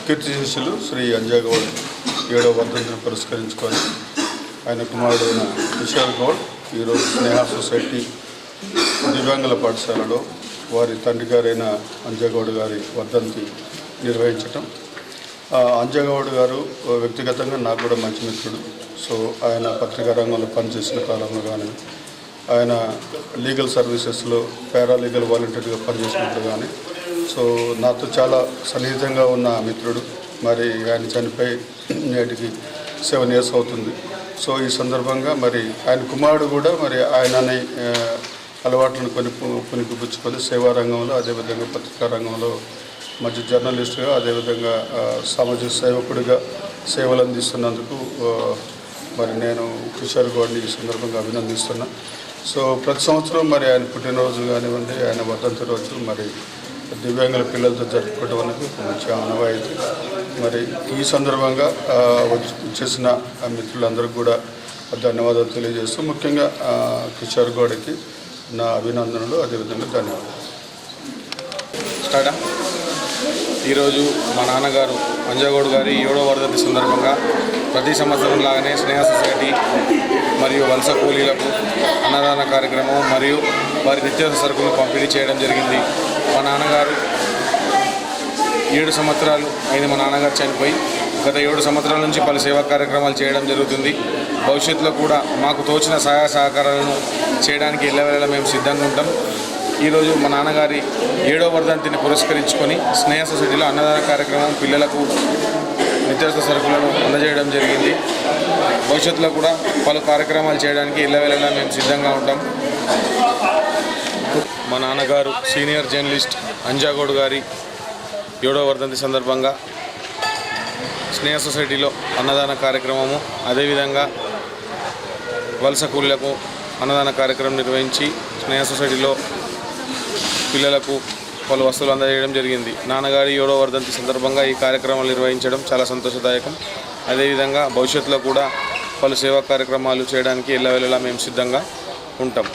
కీర్తిశేషులు శ్రీ అంజాగౌడ్ 7వ వర్ధంతిని పురస్కరించుకొని ఆయన కుమారుడైన కిషోర్ గౌడ్ ఈరోజు స్నేహ సొసైటీ దివ్యాంగుల పాఠశాలలో వారి తండ్రి గారైన అంజాగౌడ్ గారి వర్ధంతి నిర్వహించటం. అంజాగౌడ్ గారు వ్యక్తిగతంగా నాకు కూడా మంచి మిత్రుడు. సో ఆయన పత్రికా రంగంలో పనిచేసిన కాలంలో కానీ, ఆయన లీగల్ సర్వీసెస్లో పారాలీగల్ వాలంటీర్గా పనిచేసినప్పుడు కానీ, సో నాతో చాలా సన్నిహితంగా ఉన్న మిత్రుడు. మరి ఆయన చనిపోయి నేటికి 7 years అవుతుంది. సో ఈ సందర్భంగా మరి ఆయన కుమారుడు కూడా మరి ఆయనని అలవాట్లను పుణికిపుచ్చుకొని సేవా రంగంలో, అదేవిధంగా పత్రికా రంగంలో మంచి జర్నలిస్టుగా, అదేవిధంగా సామాజిక సేవకుడిగా సేవలు అందిస్తున్నందుకు మరి నేను కిషోర్ గౌడ్ని ఈ సందర్భంగా అభినందిస్తున్నా. సో ప్రతి సంవత్సరం మరి ఆయన పుట్టినరోజు కానివ్వండి, ఆయన వర్ధంతి రోజు మరి దివ్యాంగుల పిల్లలతో జరుపుకోవడం అనేది మంచి ఆనవాయితీ. మరి ఈ సందర్భంగా వచ్చేసిన మిత్రులందరికీ కూడా ధన్యవాదాలు తెలియజేస్తూ, ముఖ్యంగా కిషోర్ గౌడ్కి నా అభినందనలు, అదేవిధంగా ధన్యవాదాలు. ఈరోజు మా నాన్నగారు అంజాగౌడ్ గారి 7వ వర్ధంతి సందర్భంగా ప్రతి సంవత్సరం లాగానే స్నేహ సొసైటీ మరియు వలస కూలీలకు అన్నదాన కార్యక్రమం మరియు వారి నిత్యావసర సరుకులను పంపిణీ చేయడం జరిగింది. మా నాన్నగారు 7 సంవత్సరాలు అయింది మా నాన్నగారు చనిపోయి. గత 7 సంవత్సరాల నుంచి పలు సేవా కార్యక్రమాలు చేయడం జరుగుతుంది. భవిష్యత్తులో కూడా మాకు తోచిన సహాయ సహకారాలను చేయడానికి ఎల్లవేళలా మేము సిద్ధంగా ఉంటాం. ఈరోజు మా నాన్నగారి 7వ వర్ధంతిని పురస్కరించుకొని స్నేహ సొసైటీలో అన్నదాన కార్యక్రమం, పిల్లలకు నిత్యావసర సరుకులను అందజేయడం జరిగింది. భవిష్యత్తులో కూడా పలు కార్యక్రమాలు చేయడానికి ఎల్లవేళలా మేము సిద్ధంగా ఉంటాం. మా నాన్నగారు సీనియర్ జర్నలిస్ట్ అంజాగౌడ్ గారి 7వ వర్ధంతి సందర్భంగా స్నేహ సొసైటీలో అన్నదాన కార్యక్రమము, అదేవిధంగా వలస కూలీలకు అన్నదాన కార్యక్రమం నిర్వహించి స్నేహ సొసైటీలో పిల్లలకు పలు వస్తువులు అందజేయడం జరిగింది. నాన్నగారి 7వ వర్ధంతి సందర్భంగా ఈ కార్యక్రమాలు నిర్వహించడం చాలా సంతోషదాయకం. అదేవిధంగా భవిష్యత్తులో కూడా పలు సేవా కార్యక్రమాలు చేయడానికి ఎల్లవేళలా మేము సిద్ధంగా ఉంటాం.